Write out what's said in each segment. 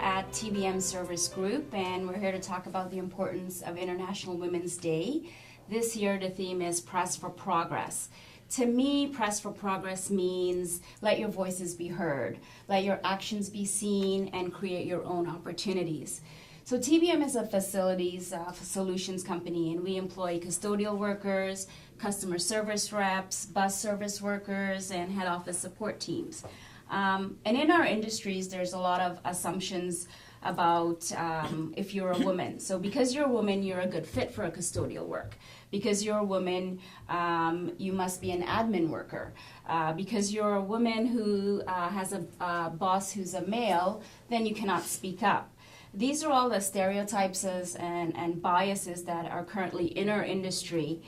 at TBM Service Group, and we're here to talk about the importance of International Women's Day. This year, the theme is Press for Progress. To me, Press for Progress means let your voices be heard, let your actions be seen, and create your own opportunities. So TBM is a facilities solutions company, and we employ custodial workers, customer service reps, bus service workers, and head office support teams. And in our industries, there's a lot of assumptions about if you're a woman. So because you're a woman, you're a good fit for a custodial work. Because you're a woman, you must be an admin worker. Because you're a woman who has a boss who's a male, then you cannot speak up. These are all the stereotypes and biases that are currently in our industry.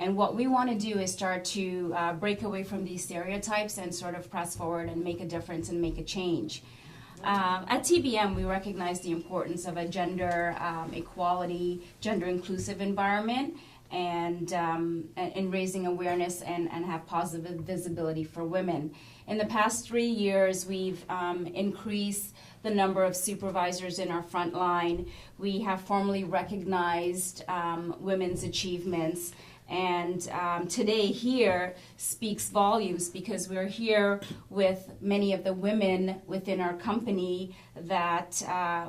And what we want to do is start to break away from these stereotypes and sort of press forward and make a difference and make a change. At TBM, we recognize the importance of a gender equality, gender inclusive environment, and in raising awareness and have positive visibility for women. In the past 3 years, we've increased the number of supervisors in our front line. We have formally recognized women's achievements. And today here speaks volumes because we're here with many of the women within our company that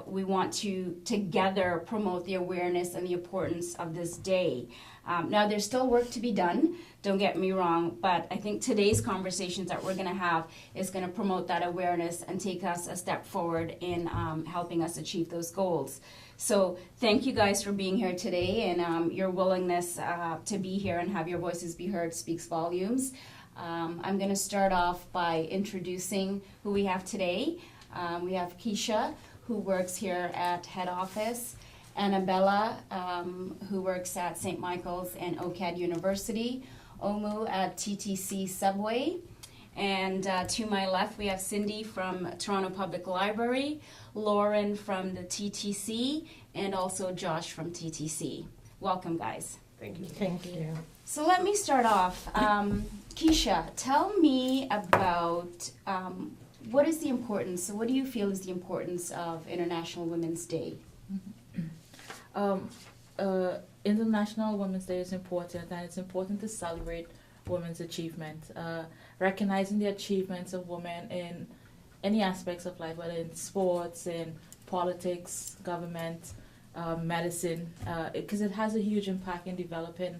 we want to together promote the awareness and the importance of this day. Now there's still work to be done, don't get me wrong, but I think today's conversations that we're going to have is going to promote that awareness and take us a step forward in helping us achieve those goals. So thank you guys for being here today, and your willingness to be here and have your voices be heard speaks volumes. I'm going to start off by introducing who we have today. We have Keisha, who works here at head office, Anabela, who works at St. Michael's and OCAD University, Omu at TTC Subway, and to my left we have Cindy from Toronto Public Library, Louren from the TTC, and also Josh from TTC. Welcome, guys. Thank you. Thank you. So let me start off. Keisha, tell me about what is the importance, what do you feel is the importance of International Women's Day? International Women's Day is important, and it's important to celebrate women's achievement, recognizing the achievements of women in any aspects of life, whether in sports, in politics, government, medicine, because it has a huge impact in developing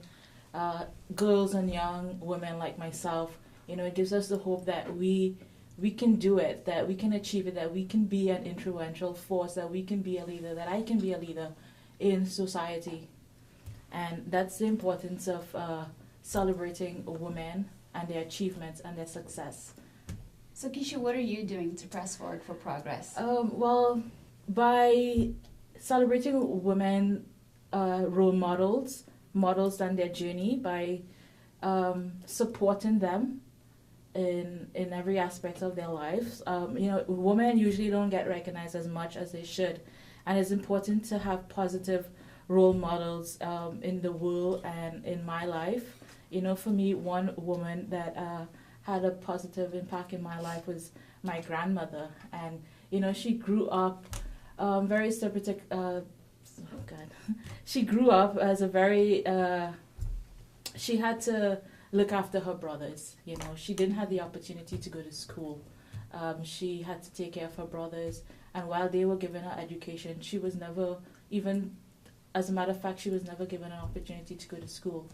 girls and young women like myself. You know, it gives us the hope that we can do it, that we can achieve it, that we can be an influential force, that we can be a leader, that I can be a leader in society. And that's the importance of celebrating women and their achievements and their success. So Keisha, what are you doing to press forward for progress? Well, by celebrating women role models and their journey, by supporting them in every aspect of their lives. Women usually don't get recognized as much as they should, and it's important to have positive role models in the world and in my life. You know, for me, one woman that had a positive impact in my life was my grandmother, and you know, she grew up very stereotypical. She grew up as a very. She had to look after her brothers. You know, she didn't have the opportunity to go to school. She had to take care of her brothers, and while they were given her education, she was never even. As a matter of fact, she was never given an opportunity to go to school.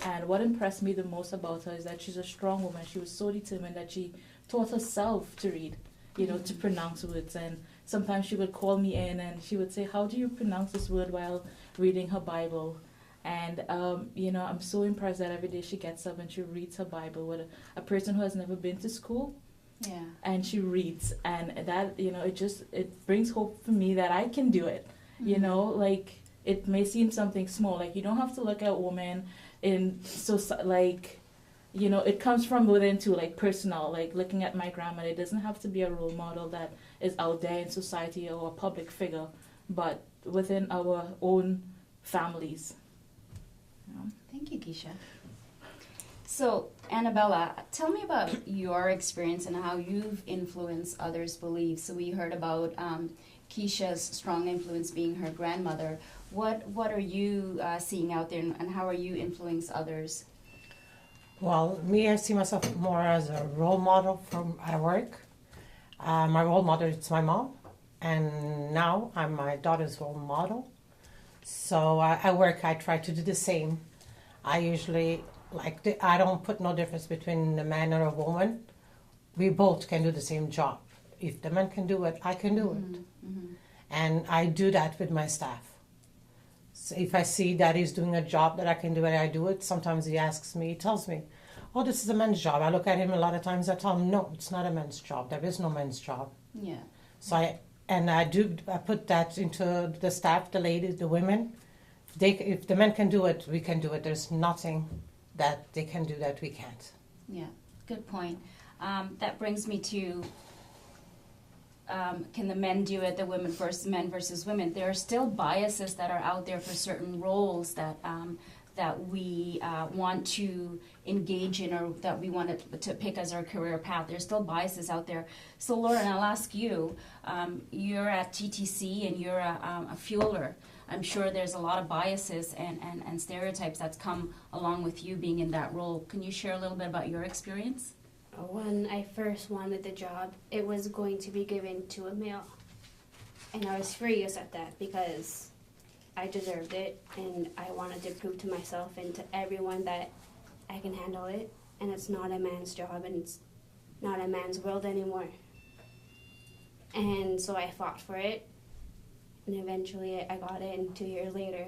And what impressed me the most about her is that she's a strong woman. She was so determined that she taught herself to read, you know, to pronounce words. And sometimes she would call me in and she would say, "How do you pronounce this word?" while reading her Bible. And, I'm so impressed that every day she gets up and she reads her Bible with a person who has never been to school. Yeah. And she reads. And that, it brings hope for me that I can do it. Mm-hmm. You know, like, it may seem something small. Like, you don't have to look at women in, it comes from within too, like, personal. Like, looking at my grandmother, it doesn't have to be a role model that is out there in society or a public figure, but within our own families. Thank you, Keisha. So Anabela, tell me about your experience and how you've influenced others' beliefs. So we heard about Keisha's strong influence being her grandmother. What are you seeing out there, and how are you influencing others? Well, me, I see myself more as a role model from at work. My role model is my mom, and now I'm my daughter's role model. So at work, I try to do the same. I usually I don't put no difference between a man or a woman. We both can do the same job. If the man can do it, I can do it. Mm-hmm. And I do that with my staff. So if I see that he's doing a job that I can do it, I do it. Sometimes he asks me, he tells me, oh, this is a man's job. I look at him a lot of times, I tell him, no, it's not a man's job. There is no man's job. Yeah. So I put that into the staff, the ladies, the women. If the men can do it, we can do it. There's nothing that they can do that we can't. Yeah, good point. That brings me to, can the men do it, the women versus men versus women? There are still biases that are out there for certain roles that we want to engage in, or that we want to pick as our career path. There's still biases out there. So Louren, I'll ask you, you're at TTC and you're a fueler. I'm sure there's a lot of biases and stereotypes that's come along with you being in that role. Can you share a little bit about your experience? When I first wanted the job, it was going to be given to a male. And I was furious at that because I deserved it, and I wanted to prove to myself and to everyone that I can handle it, and it's not a man's job, and it's not a man's world anymore. And so I fought for it, and eventually I got it, and 2 years later,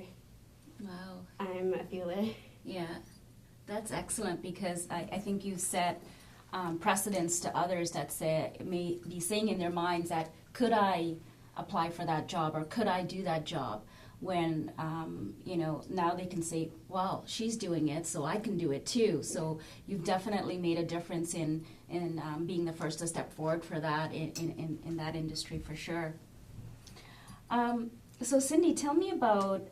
Wow. I'm a fueler. Yeah, that's excellent, because I think you've set precedents to others that may be saying in their minds that, could I apply for that job, or could I do that job? When, now they can say, well, she's doing it, so I can do it too. So you've definitely made a difference in being the first to step forward for that in that industry, for sure. So Cindy, tell me about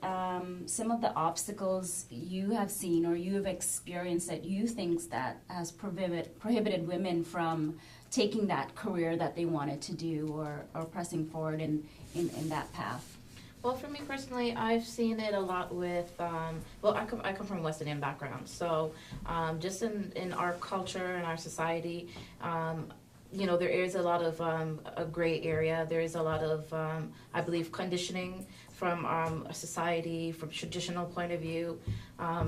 some of the obstacles you have seen or you have experienced that you think that has prohibited women from taking that career that they wanted to do, or pressing forward in that path. Well, for me personally, I've seen it a lot with, I come from a West Indian background, so just in our culture and our society, there is a lot of a gray area. There is a lot of, I believe, conditioning from a society, from traditional point of view,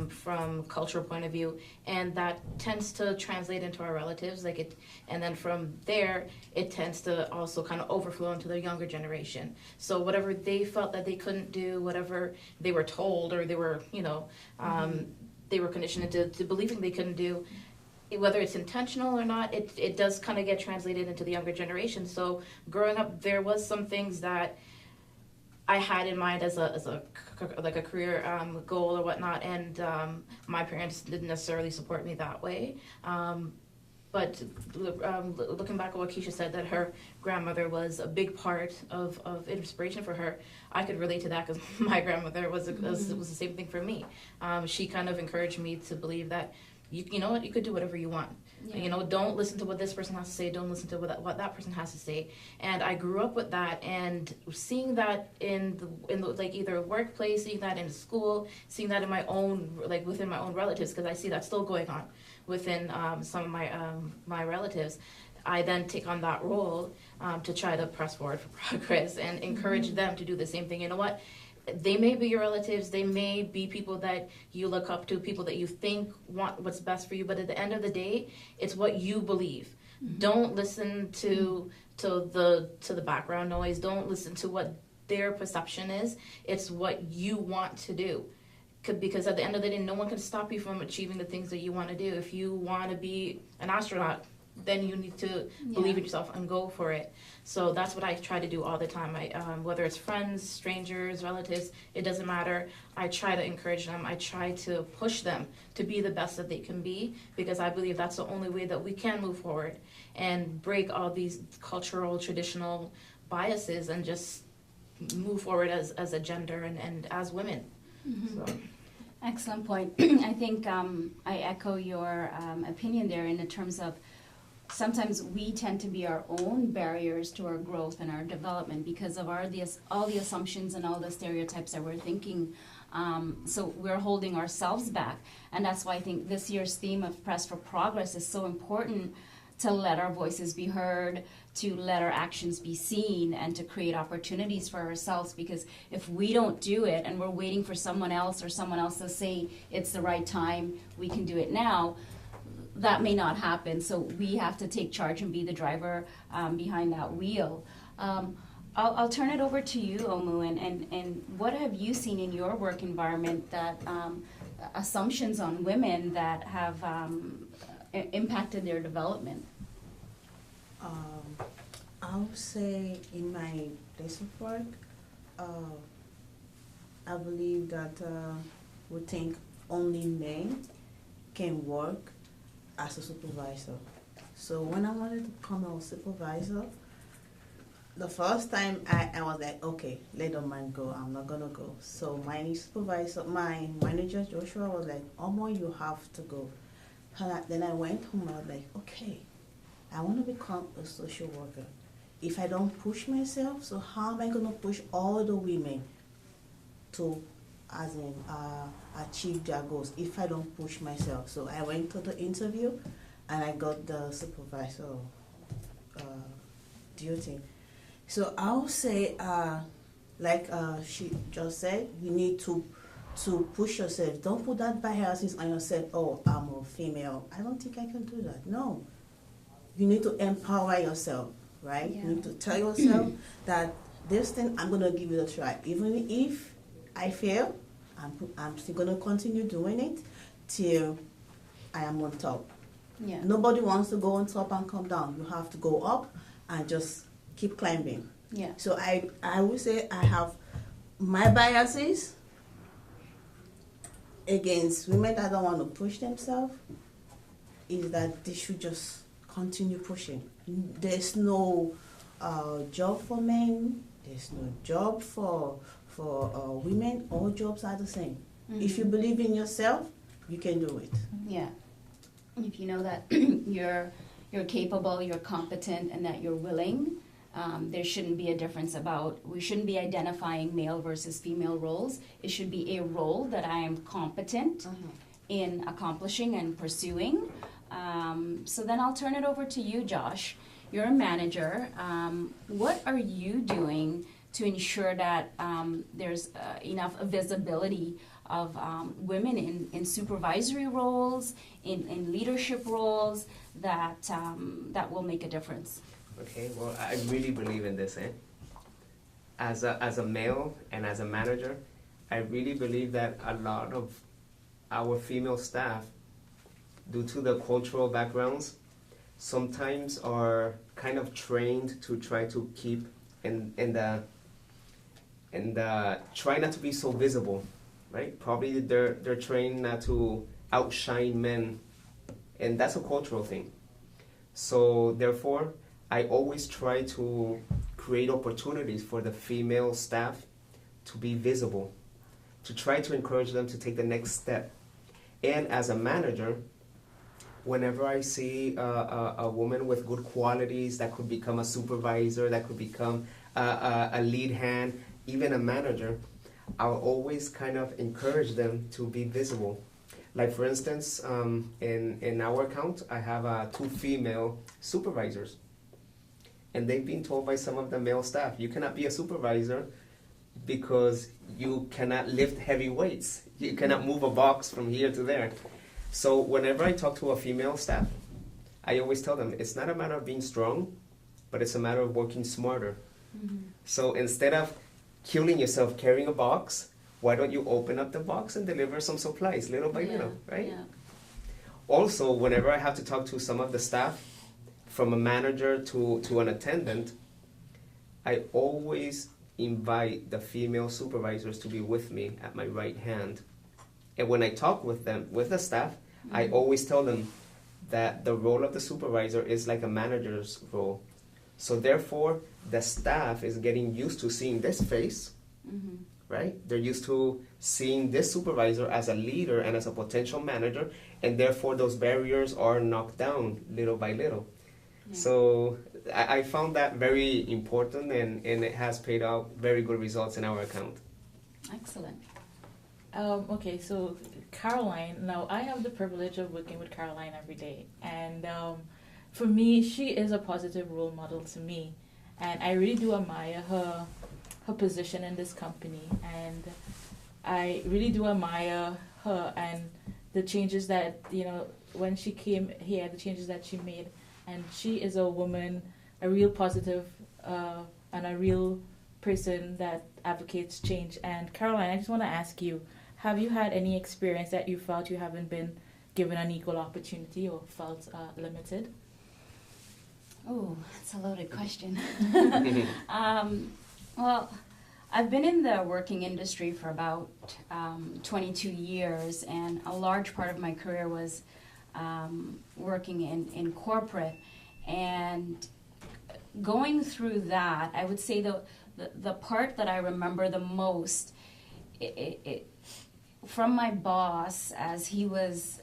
from cultural point of view, and that tends to translate into our relatives, and then from there, it tends to also kind of overflow into the younger generation. So whatever they felt that they couldn't do, whatever they were told, or they were, they were conditioned into believing they couldn't do, whether it's intentional or not, it does kind of get translated into the younger generation. So growing up, there was some things that I had in mind as a career goal or whatnot, and my parents didn't necessarily support me that way. But looking back at what Keisha said, that her grandmother was a big part of inspiration for her, I could relate to that, because my grandmother was the same thing for me. She kind of encouraged me to believe that you know what, you could do whatever you want. Yeah. Don't listen to what this person has to say. Don't listen to what that person has to say. And I grew up with that, and seeing that in the either workplace, seeing that in school, seeing that in my own within my own relatives, because I see that still going on within some of my relatives. I then take on that role to try to press forward for progress and encourage them to do the same thing. You know what? They may be your relatives, they may be people that you look up to, people that you think want what's best for you, but at the end of the day, it's what you believe. Mm-hmm. Don't listen to the background noise. Don't listen to what their perception is. It's what you want to do. Because at the end of the day, no one can stop you from achieving the things that you want to do. If you want to be an astronaut, then you need to believe in yourself and go for it. So that's what I try to do all the time. Whether it's friends, strangers, relatives, it doesn't matter. I try to encourage them. I try to push them to be the best that they can be, because I believe that's the only way that we can move forward and break all these cultural, traditional biases and just move forward as a gender and as women. Mm-hmm. So. Excellent point. I think I echo your opinion there in the terms of sometimes we tend to be our own barriers to our growth and our development because of all the assumptions and all the stereotypes that we're thinking. So we're holding ourselves back. And that's why I think this year's theme of Press for Progress is so important, to let our voices be heard, to let our actions be seen, and to create opportunities for ourselves. Because if we don't do it and we're waiting for someone else to say it's the right time, we can do it now, that may not happen. So we have to take charge and be the driver behind that wheel. I'll turn it over to you, Omu, and what have you seen in your work environment that assumptions on women that have impacted their development? I would say in my place of work, I believe that we think only men can work as a supervisor. So when I wanted to become a supervisor, the first time I was like, okay, let the man go, I'm not gonna go. So my supervisor, my manager Joshua was like, Omo, you have to go. Then I went home, I was like, okay, I want to become a social worker. If I don't push myself, so how am I gonna push all the women to, achieve their goals if I don't push myself? So I went to the interview and I got the supervisor duty. So I would say, like she just said, you need to push yourself. Don't put that biases on yourself. Oh, I'm a female, I don't think I can do that. No, you need to empower yourself, right? Yeah. You need to tell yourself that this thing, I'm gonna give it a try. Even if I fail, I'm still gonna continue doing it till I am on top. Yeah. Nobody wants to go on top and come down. You have to go up and just keep climbing. Yeah. So I would say I have my biases against women that don't want to push themselves, is that they should just continue pushing. There's no job for men, there's no job for women. All jobs are the same. Mm-hmm. If you believe in yourself, you can do it. Yeah. If you know that you're capable, you're competent, and that you're willing, there shouldn't be a difference we shouldn't be identifying male versus female roles. It should be a role that I am competent in accomplishing and pursuing. So then I'll turn it over to you, Josh. You're a manager. What are you doing to ensure that there's enough visibility of women in supervisory roles, in leadership roles, that will make a difference? Okay, well, I really believe in this. As a male and as a manager, I really believe that a lot of our female staff, due to the cultural backgrounds, sometimes are kind of trained to try to keep in the try not to be so visible, right? Probably they're trained not to outshine men, and that's a cultural thing. So therefore, I always try to create opportunities for the female staff to be visible, to try to encourage them to take the next step. And as a manager, whenever I see a woman with good qualities that could become a supervisor, that could become a lead hand, even a manager, I'll always kind of encourage them to be visible. Like for instance, in our account, I have 2 female supervisors. And they've been told by some of the male staff, you cannot be a supervisor because you cannot lift heavy weights. You cannot move a box from here to there. So whenever I talk to a female staff, I always tell them, it's not a matter of being strong, but it's a matter of working smarter. Mm-hmm. So instead of killing yourself carrying a box, why don't you open up the box and deliver some supplies little by little, right? Yeah. Also, whenever I have to talk to some of the staff, from a manager to an attendant, I always invite the female supervisors to be with me at my right hand. And when I talk with them, with the staff, I always tell them that the role of the supervisor is like a manager's role. So therefore, the staff is getting used to seeing this face right? They're used to seeing this supervisor as a leader and as a potential manager, and therefore those barriers are knocked down little by little. Yeah. So I found that very important, and it has paid out very good results in our account. Excellent. Okay, so Caroline, now I have the privilege of working with Caroline every day. And for me, she is a positive role model to me. And I really do admire her position in this company. And I really do admire her and the changes that, when she came here, the changes that she made. And she is a woman, a real positive, and a real person that advocates change. And Caroline, I just want to ask you, have you had any experience that you felt you haven't been given an equal opportunity or felt limited? Oh, that's a loaded question. Well, I've been in the working industry for about 22 years, and a large part of my career was working in corporate. And going through that, I would say the part that I remember the most, from my boss, as he was,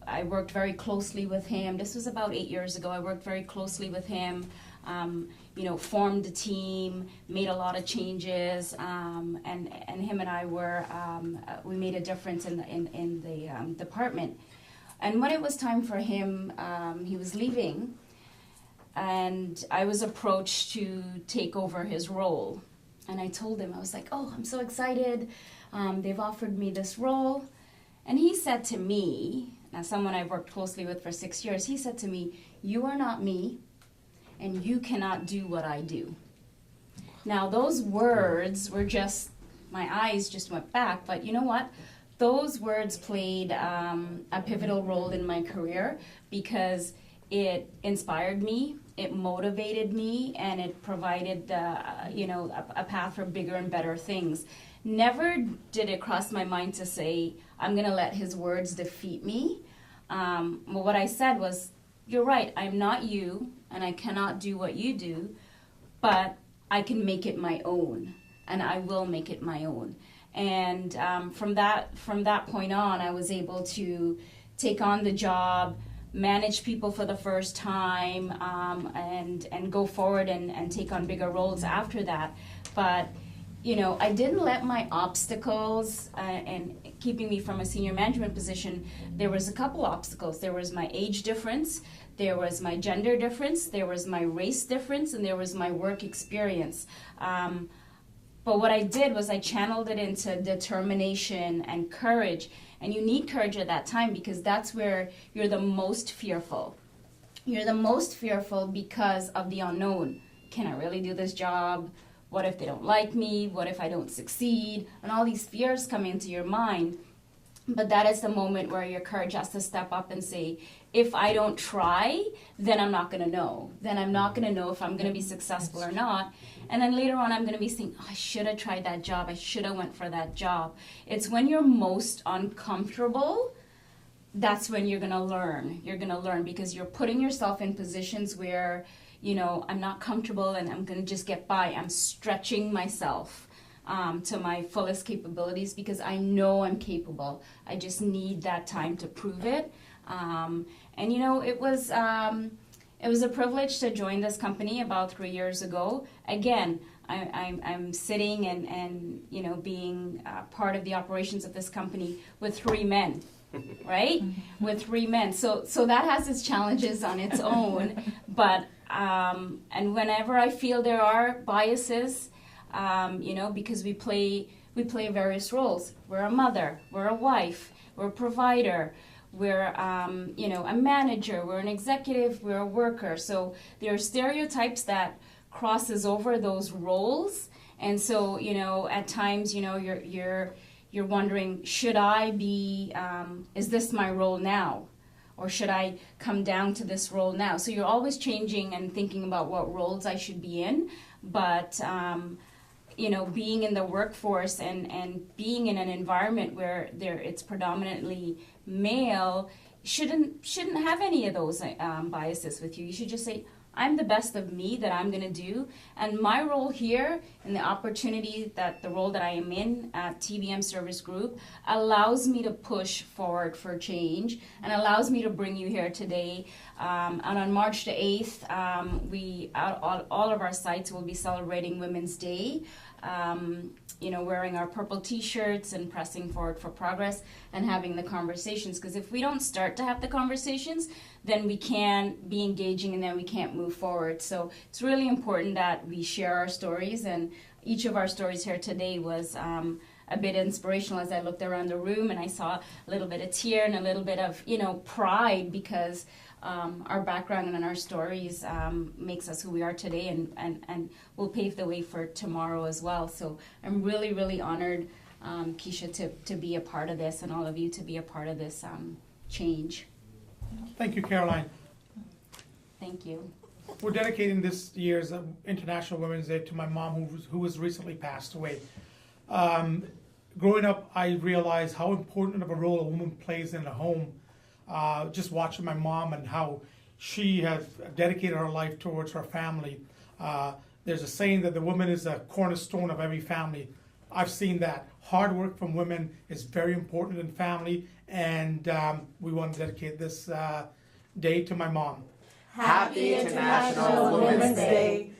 I worked very closely with him. This was about 8 years ago. I worked very closely with him, formed a team, made a lot of changes, and him and I we made a difference in the department. And when it was time for him, he was leaving, and I was approached to take over his role. And I told him, I was like, oh, I'm so excited. They've offered me this role. And he said to me, now someone I've worked closely with for 6 years, he said to me, you are not me, and you cannot do what I do. Now those words were just, my eyes just went back, but you know what? Those words played a pivotal role in my career because it inspired me, it motivated me, and it provided a path for bigger and better things. Never did it cross my mind to say, I'm going to let his words defeat me. But what I said was, you're right, I'm not you, and I cannot do what you do, but I can make it my own, and I will make it my own. And from that point on, I was able to take on the job, manage people for the first time, and go forward and take on bigger roles after that. But I didn't let my obstacles and keeping me from a senior management position. There was a couple obstacles. There was my age difference, there was my gender difference, there was my race difference, and there was my work experience. But what I did was I channeled it into determination and courage. And you need courage at that time because that's where you're the most fearful. You're the most fearful because of the unknown. Can I really do this job? What if they don't like me? What if I don't succeed? And all these fears come into your mind. But that is the moment where your courage has to step up and say, if I don't try, then I'm not going to know. Then I'm not going to know if I'm going to be successful or not. And then later on, I'm going to be saying, oh, I should have tried that job. I should have went for that job. It's when you're most uncomfortable, that's when you're going to learn. You're going to learn because you're putting yourself in positions where, I'm not comfortable and I'm going to just get by. I'm stretching myself to my fullest capabilities because I know I'm capable. I just need that time to prove it. It was a privilege to join this company about 3 years ago. Again, I'm sitting and being part of the operations of this company with 3 men, right? With 3 men. So that has its challenges on its own. But and whenever I feel there are biases, because we play various roles. We're a mother, we're a wife, we're a provider, we're a manager, we're an executive, we're a worker. So there are stereotypes that crosses over those roles, and so at times you're wondering, should I be? Is this my role now? Or should I come down to this role now? So you're always changing and thinking about what roles I should be in, but being in the workforce and being in an environment where it's predominantly male shouldn't have any of those biases with you. You should just say, I'm the best of me that I'm going to do. And my role here and the opportunity that the role that I am in at TBM Service Group allows me to push forward for change and allows me to bring you here today. And on March the 8th, all of our sites will be celebrating Women's Day. Wearing our purple t-shirts and pressing forward for progress and having the conversations. Because if we don't start to have the conversations, then we can't be engaging and then we can't move forward. So it's really important that we share our stories, and each of our stories here today was a bit inspirational as I looked around the room and I saw a little bit of tear and a little bit of, pride, because our background and our stories makes us who we are today, and will pave the way for tomorrow as well. So I'm really, really honored, Keisha, to be a part of this, and all of you to be a part of this change. Thank you, Caroline. Thank you. We're dedicating this year's International Women's Day to my mom, who has recently passed away. Growing up, I realized how important of a role a woman plays in the home. Just watching my mom and how she has dedicated her life towards her family. There's a saying that the woman is a cornerstone of every family. I've seen that. Hard work from women is very important in family, and we want to dedicate this day to my mom. Happy International Women's Day.